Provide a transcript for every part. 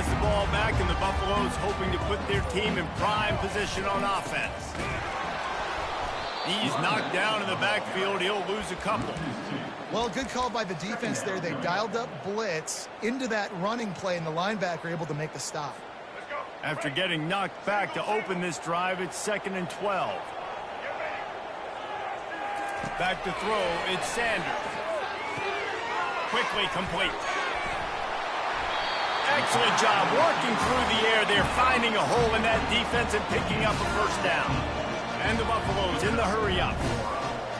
has the ball back, and the Buffaloes hoping to put their team in prime position on offense. He's knocked down in the backfield. He'll lose a couple. Well, good call by the defense there. They dialed up blitz into that running play, and the linebacker able to make the stop. After getting knocked back to open this drive, it's 2nd and 12. Back to throw, it's Sanders. Quickly complete. Excellent job working through the air. They're finding a hole in that defense and picking up a first down. And the Buffaloes in the hurry up.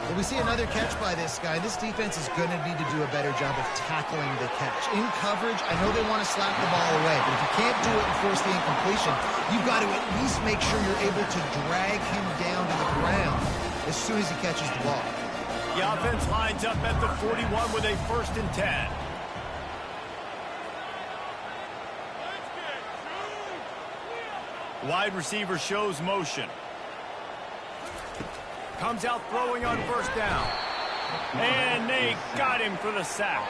Well, we see another catch by this guy. This defense is going to need to do a better job of tackling the catch. In coverage, I know they want to slap the ball away, but if you can't do it and force the incompletion, you've got to at least make sure you're able to drag him down to the ground as soon as he catches the ball. The offense lines up at the 41 with a 1st and 10. Wide receiver shows motion. Comes out throwing on 1st down. And they got him for the sack.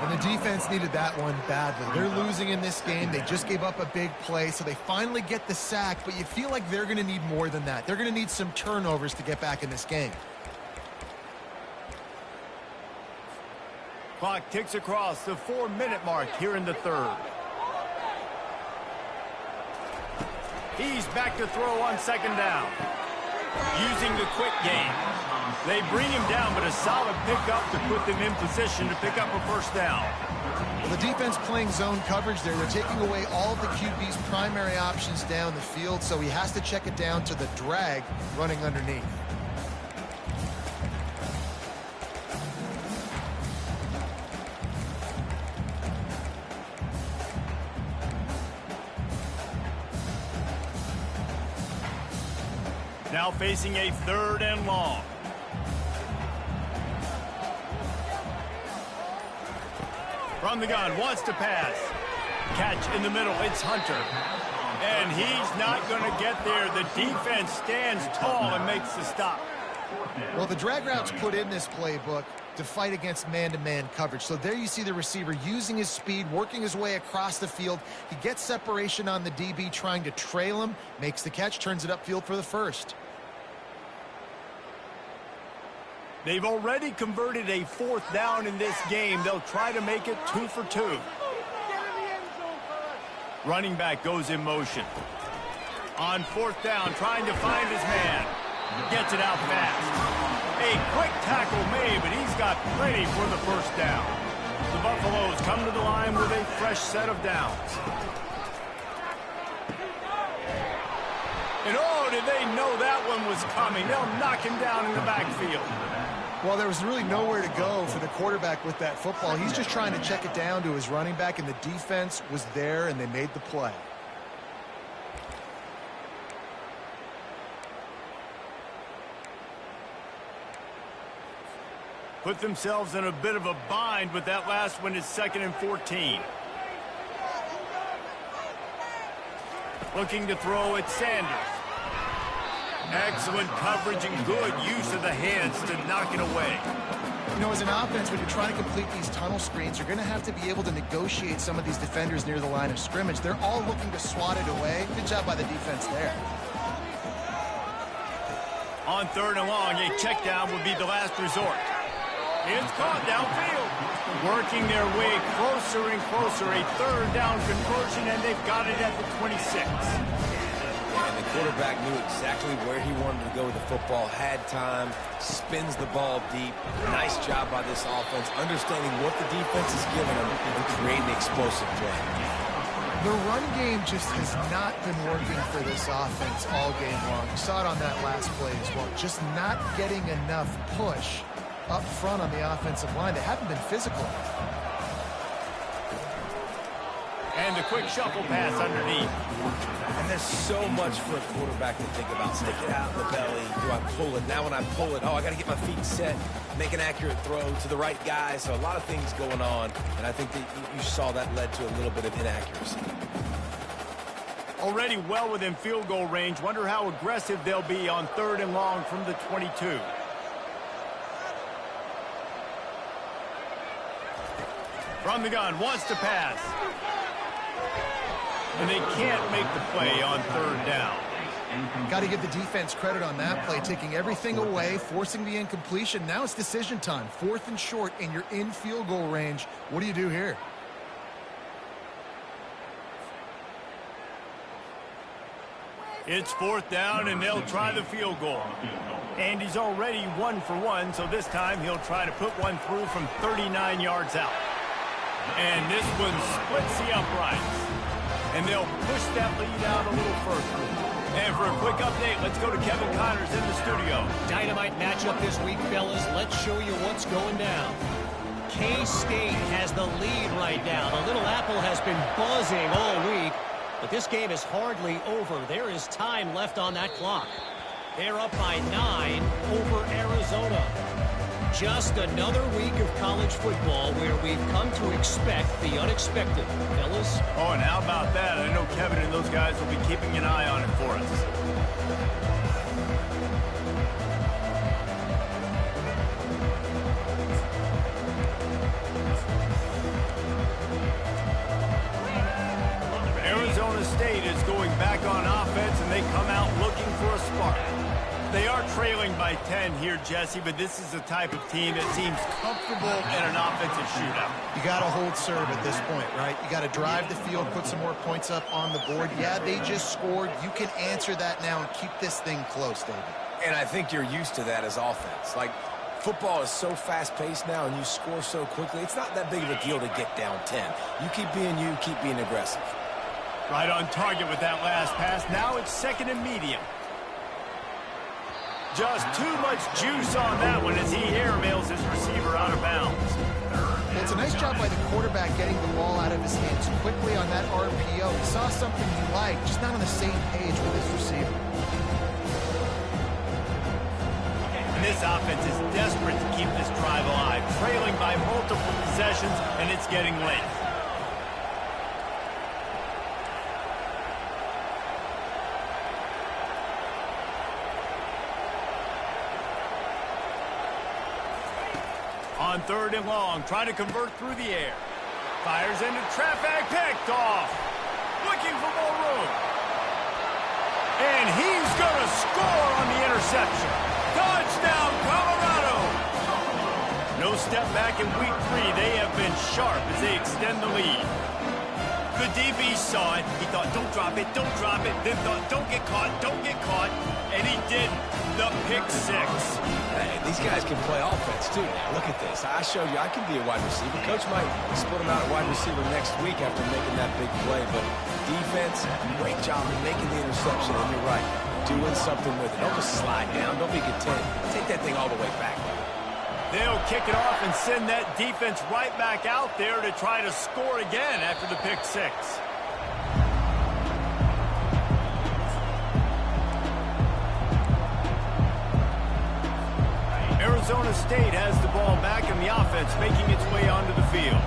And the defense needed that one badly. They're losing in this game. They just gave up a big play, so they finally get the sack, but you feel like they're going to need more than that. They're going to need some turnovers to get back in this game. Clock ticks across the 4-minute mark here in the 3rd. He's back to throw on 2nd down. Using the quick game. They bring him down, but a solid pickup to put them in position to pick up a 1st down. Well, the defense playing zone coverage there. They're taking away all of the QB's primary options down the field, so he has to check it down to the drag running underneath. Now facing a 3rd and long. From the gun, wants to pass. Catch in the middle, it's Hunter. And he's not going to get there. The defense stands tall and makes the stop. Well, the drag route's put in this playbook to fight against man-to-man coverage. So there you see the receiver using his speed, working his way across the field. He gets separation on the DB, trying to trail him, makes the catch, turns it upfield for the 1st. They've already converted a 4th down in this game. They'll try to make it 2 for 2. Running back goes in motion. On 4th down, trying to find his man. Gets it out fast. A quick tackle made, but he's got plenty for the 1st down. The Buffaloes come to the line with a fresh set of downs. And oh, did they know that one was coming? They'll knock him down in the backfield. Well, there was really nowhere to go for the quarterback with that football. He's just trying to check it down to his running back, and the defense was there, and they made the play. Put themselves in a bit of a bind, but that last one is 2nd and 14. Looking to throw at Sanders. Excellent coverage and good use of the hands to knock it away. You know, as an offense, when you're trying to complete these tunnel screens, you're going to have to be able to negotiate some of these defenders near the line of scrimmage. They're all looking to swat it away. Good job by the defense there. On 3rd and long, a check down would be the last resort. It's caught downfield. Working their way closer and closer. A 3rd down conversion, and they've got it at the 26. And the quarterback knew exactly where he wanted to go with the football, had time, spins the ball deep. Nice job by this offense, understanding what the defense is giving them and creating explosive play. The run game just has not been working for this offense all game long. You saw it on that last play as well. Just not getting enough push up front on the offensive line. They haven't been physical. And the quick shuffle pass underneath. And there's so much for a quarterback to think about. Stick it out in the belly. Do I pull it? Now when I pull it, oh, I got to get my feet set, make an accurate throw to the right guy. So a lot of things going on. And I think that you saw that led to a little bit of inaccuracy. Already well within field goal range. Wonder how aggressive they'll be on 3rd and long from the 22. From the gun, wants to pass. And they can't make the play on third down. Got to give the defense credit on that play, taking everything away, forcing the incompletion. Now it's decision time. 4th and short, and you're in field goal range. What do you do here? It's 4th down, and they'll try the field goal. And he's already 1 for 1, so this time he'll try to put one through from 39 yards out. And this one splits the uprights. And they'll push that lead out a little further. And for a quick update, let's go to Kevin Connors in the studio. Dynamite matchup this week, fellas. Let's show you what's going down. K-State has the lead right now. The Little Apple has been buzzing all week, but this game is hardly over. There is time left on that clock. They're up by 9 over Arizona. Just another week of college football where we've come to expect the unexpected, fellas. Oh, and how about that? I know Kevin and those guys will be keeping an eye on it for us. Arizona State is going back on offense, and they come out looking for a spark. They are trailing by 10 here, Jesse, but this is the type of team that seems comfortable in an offensive shootout. You got to hold serve at this point, right? You got to drive the field, put some more points up on the board. Yeah, they just scored. You can answer that now and keep this thing close, David. And I think you're used to that as offense. Like, football is so fast-paced now, and you score so quickly. It's not that big of a deal to get down 10. You keep being aggressive. Right on target with that last pass. Now it's 2nd and medium. Just too much juice on that one as he airmails his receiver out of bounds. Well, it's a nice job by the quarterback getting the ball out of his hands quickly on that RPO. He saw something he liked, just not on the same page with his receiver. And this offense is desperate to keep this drive alive, trailing by multiple possessions, and it's getting late. On 3rd and long, trying to convert through the air. Fires into traffic, picked off. Looking for more room. And he's going to score on the interception. Touchdown, Colorado. No step back in week 3. They have been sharp as they extend the lead. The DB saw it. He thought, don't drop it, don't drop it. Then thought, don't get caught, don't get caught. And he didn't. The pick 6. Hey, these guys can play offense, too. Now, look at this. I showed you I can be a wide receiver. Coach might split him out at wide receiver next week after making that big play. But defense, great job in making the interception. And you're right, doing something with it. Don't just slide down. Don't be content. Take that thing all the way back. They'll kick it off and send that defense right back out there to try to score again after the pick 6. Arizona State has the ball back in the offense, making its way onto the field.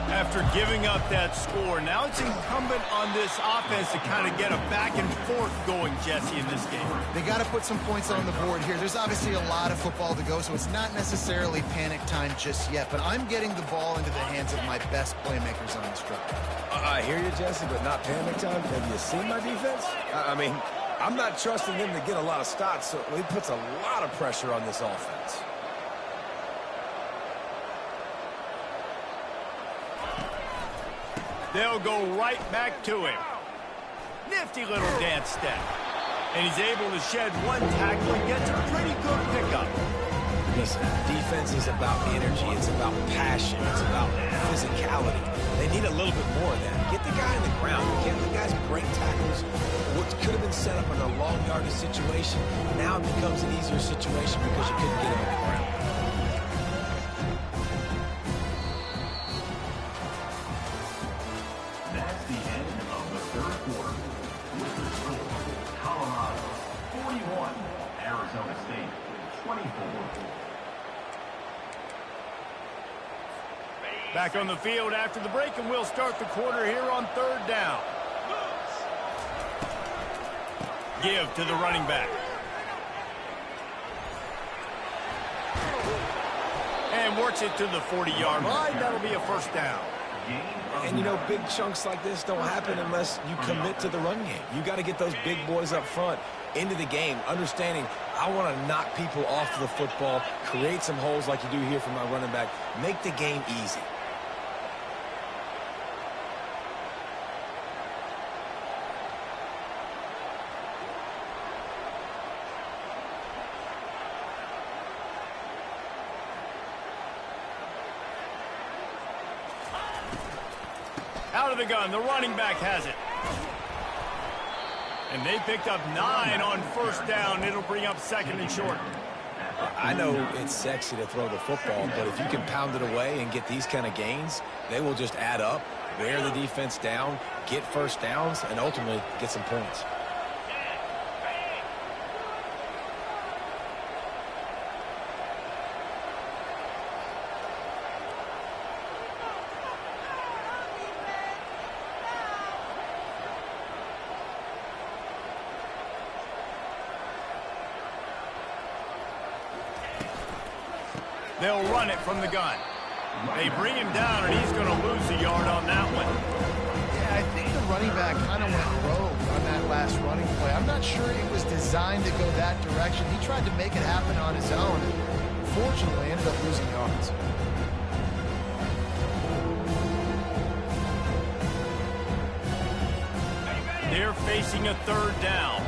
After giving up that score, now it's incumbent on this offense to kind of get a back and forth going, Jesse, in this game. They got to put some points on the board here. There's obviously a lot of football to go, so it's not necessarily panic time just yet, but I'm getting the ball into the hands of my best playmakers on this drive. I hear you, Jesse, but not panic time. Have you seen my defense? I mean, I'm not trusting them to get a lot of stops, so it puts a lot of pressure on this offense. They'll go right back to him. Nifty little dance step. And he's able to shed one tackle and gets a pretty good pickup. Listen, defense is about energy. It's about passion. It's about physicality. They need a little bit more of that. Get the guy in the ground. Get the guys break tackles. What could have been set up in a long yardage situation, now it becomes an easier situation because you couldn't get him in the ground. That's the end of the 3rd quarter. With the score, Colorado 41, Arizona State 24. Back on the field after the break, and we'll start the quarter here on 3rd down. Give to the running back. And works it to the 40-yard line. That'll be a 1st down. And, you know, big chunks like this don't happen unless you commit to the run game. You got to get those big boys up front into the game, understanding I want to knock people off the football, create some holes like you do here for my running back, make the game easy. Out of the gun, the running back has it. And they picked up 9 on first down. It'll bring up 2nd and short. I know it's sexy to throw the football, but if you can pound it away and get these kind of gains, they will just add up, wear the defense down, get first downs, and ultimately get some points. They'll run it from the gun. They bring him down, and he's going to lose a yard on that one. Yeah, I think the running back kind of went rogue on that last running play. I'm not sure it was designed to go that direction. He tried to make it happen on his own. Unfortunately, ended up losing yards. They're facing a 3rd down.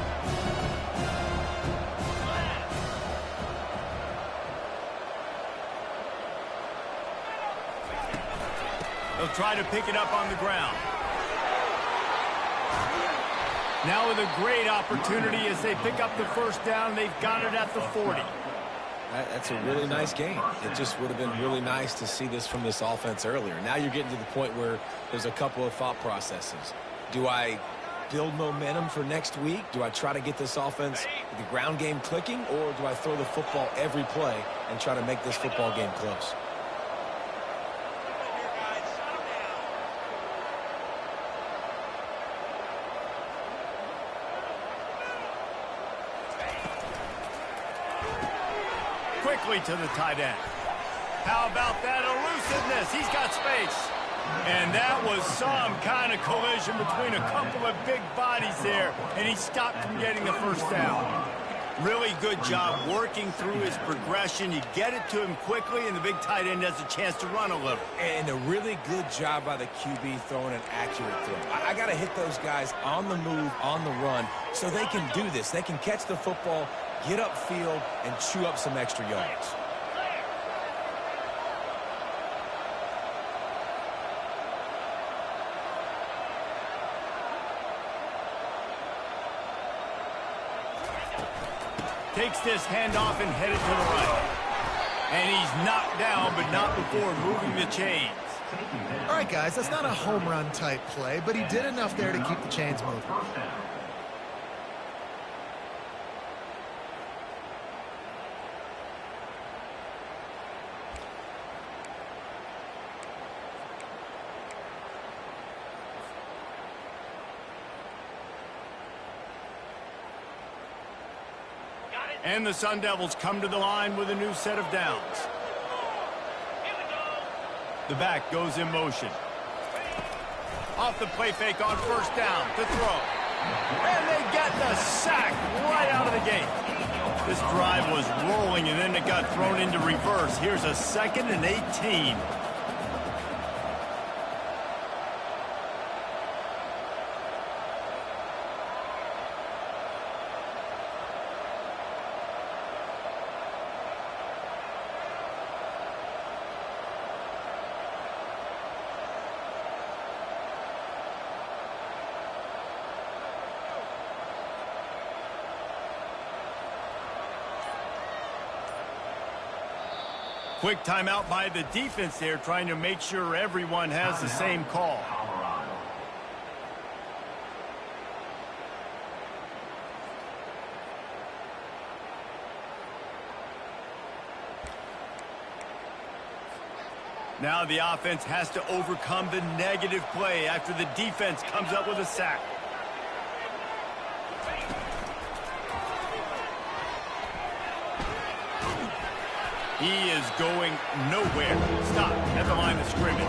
They'll try to pick it up on the ground. Now with a great opportunity as they pick up the first down. They've got it at the 40. That's a really nice game. It just would have been really nice to see this from this offense earlier. Now you're getting to the point where there's a couple of thought processes. Do I build momentum for next week? Do I try to get this offense, the ground game clicking, or do I throw the football every play and try to make this football game close? Quickly to the tight end. How about that elusiveness? He's got space. And that was some kind of collision between a couple of big bodies there, and he stopped from getting the first down. Really good job working through his progression. You get it to him quickly, and the big tight end has a chance to run a little. And a really good job by the QB throwing an accurate throw. I got to hit those guys on the move, on the run, so they can do this. They can catch the football, get upfield, and chew up some extra yards. Takes this handoff and headed to the right. And he's knocked down, but not before moving the chains. All right, guys, that's not a home run type play, but he did enough there to keep the chains moving. And the Sun Devils come to the line with a new set of downs. The back goes in motion. Off the play fake on first down to throw. And they get the sack right out of the gate. This drive was rolling, and then it got thrown into reverse. Here's a 2nd and 18. Quick timeout by the defense there, trying to make sure everyone has the same call. Now the offense has to overcome the negative play after the defense comes up with a sack. He is going nowhere. Stop at the line of scrimmage.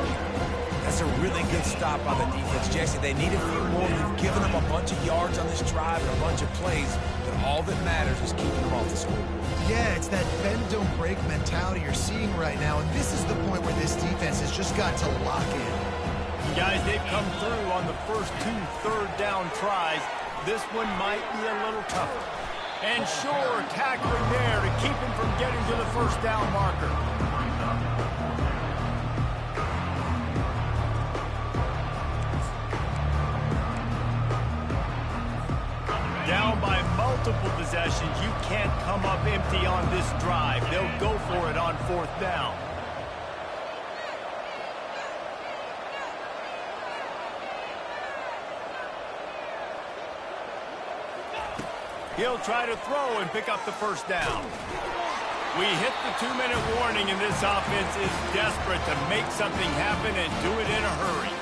That's a really good stop by the defense. Jesse, they need a few more. You've given them a bunch of yards on this drive and a bunch of plays, but all that matters is keeping them off the scoreboard. Yeah, it's that bend, don't break mentality you're seeing right now, and this is the point where this defense has just got to lock in. Guys, they've come through on the first 2 third-down tries. This one might be a little tougher. And sure, tackling there to keep him from getting to the first-down marker. Down by multiple possessions, you can't come up empty on this drive. They'll go for it on 4th down. He'll try to throw and pick up the first down. We hit the 2-minute warning, and this offense is desperate to make something happen and do it in a hurry.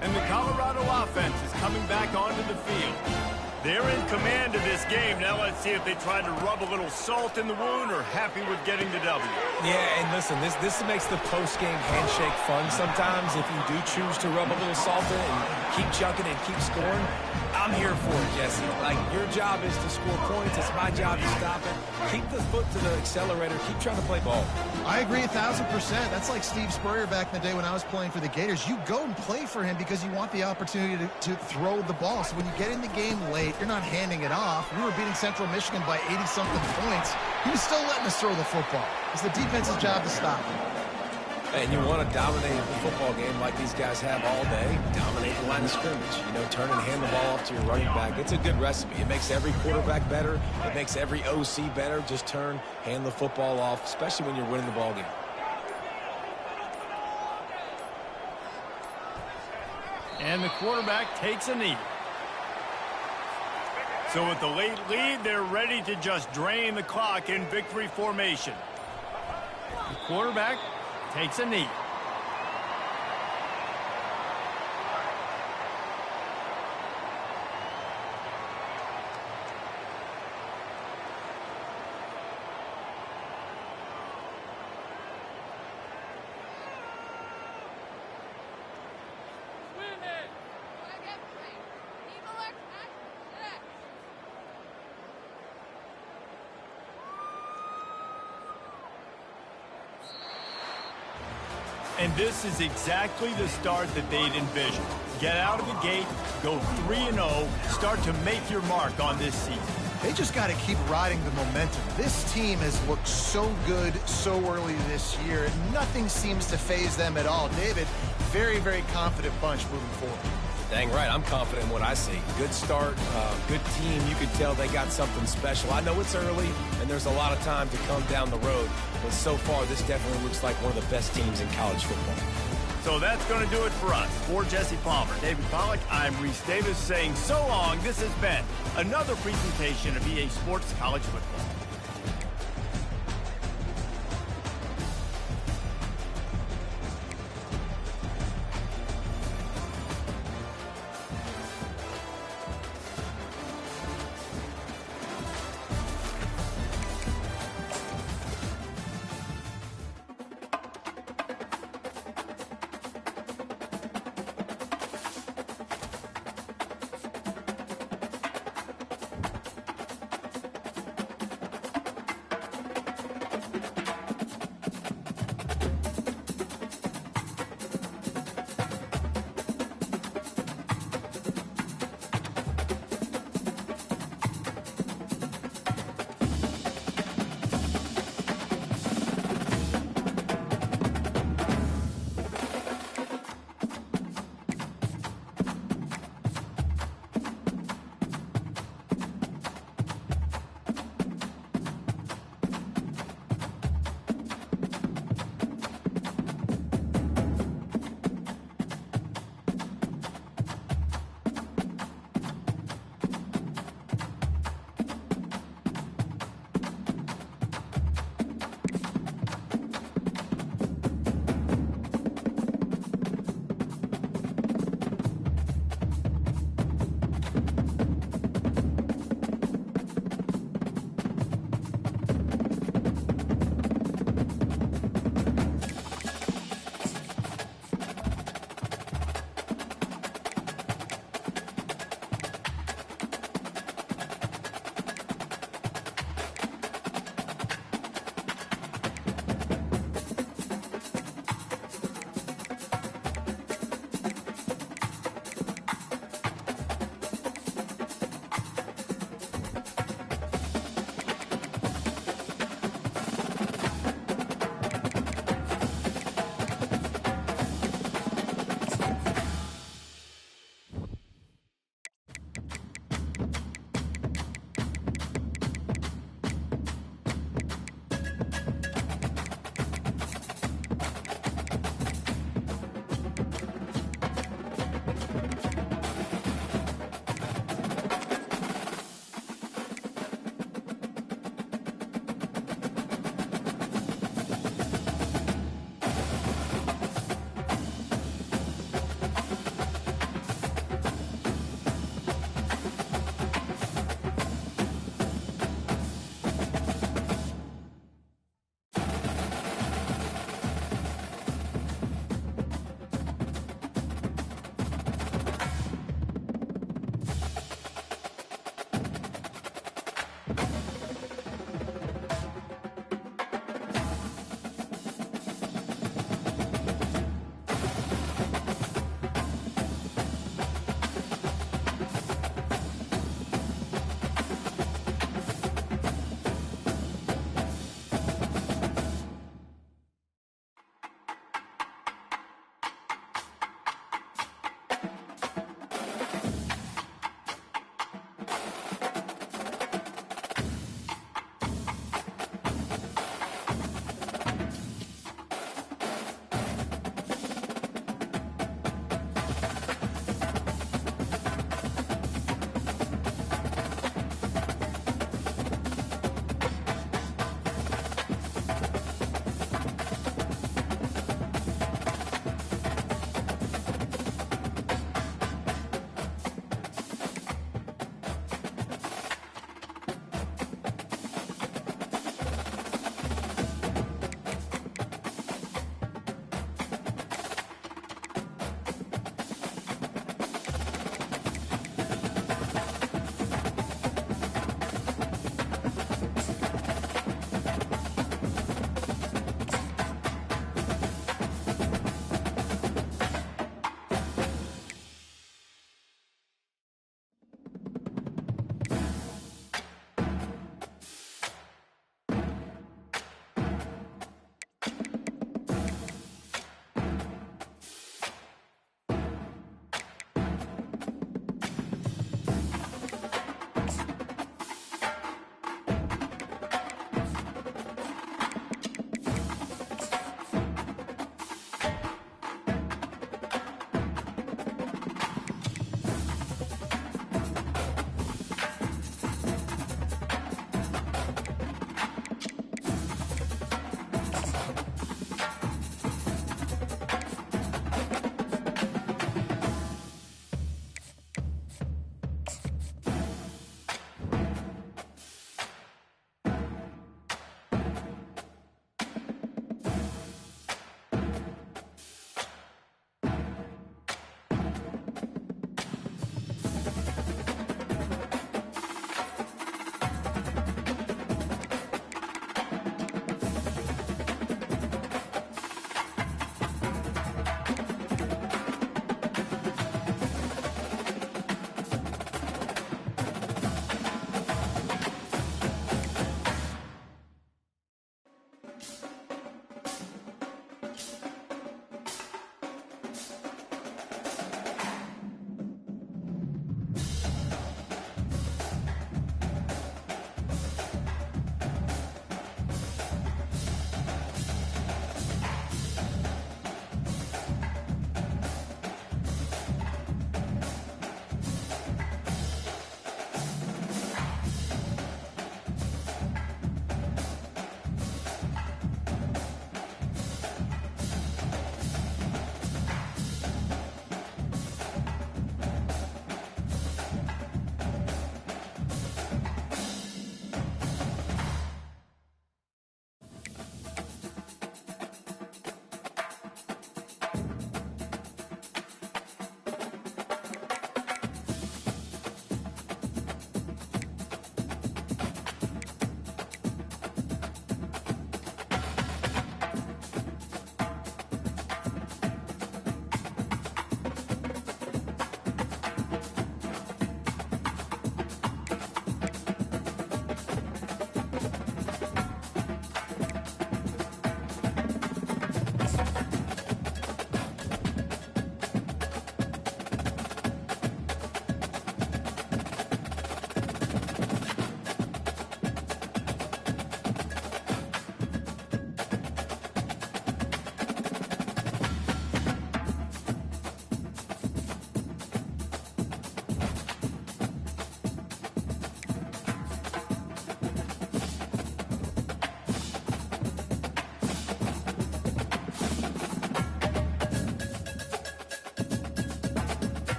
And the Colorado offense is coming back onto the field. They're in command of this game. Now let's see if they try to rub a little salt in the wound or happy with getting the W. Yeah, and listen, this makes the post-game handshake fun sometimes. If you do choose to rub a little salt in and keep chucking and keep scoring, I'm here for it, Jesse. Like, your job is to score points. It's my job to stop it. Keep the foot to the accelerator. Keep trying to play ball. I agree 1,000%. That's like Steve Spurrier back in the day when I was playing for the Gators. You go and play for him because you want the opportunity to throw the ball. So when you get in the game late, you're not handing it off. We were beating Central Michigan by 80-something points. He was still letting us throw the football. It's the defense's job to stop him. And you want to dominate the football game like these guys have all day. Dominate the line of scrimmage. You know, turn and hand the ball off to your running back. It's a good recipe. It makes every quarterback better. It makes every OC better. Just turn, hand the football off, especially when you're winning the ball game. And the quarterback takes a knee. So with the late lead, they're ready to just drain the clock in victory formation. The quarterback takes a knee. And this is exactly the start that they'd envisioned. Get out of the gate, go 3-0, start to make your mark on this season. They just got to keep riding the momentum. This team has looked so good so early this year. Nothing seems to faze them at all. David, very, very confident bunch moving forward. Dang right, I'm confident in what I see. Good start, good team. You can tell they got something special. I know it's early, and there's a lot of time to come down the road. But so far, this definitely looks like one of the best teams in college football. So that's going to do it for us. For Jesse Palmer, David Pollack, I'm Reese Davis saying so long. This has been another presentation of EA Sports College Football.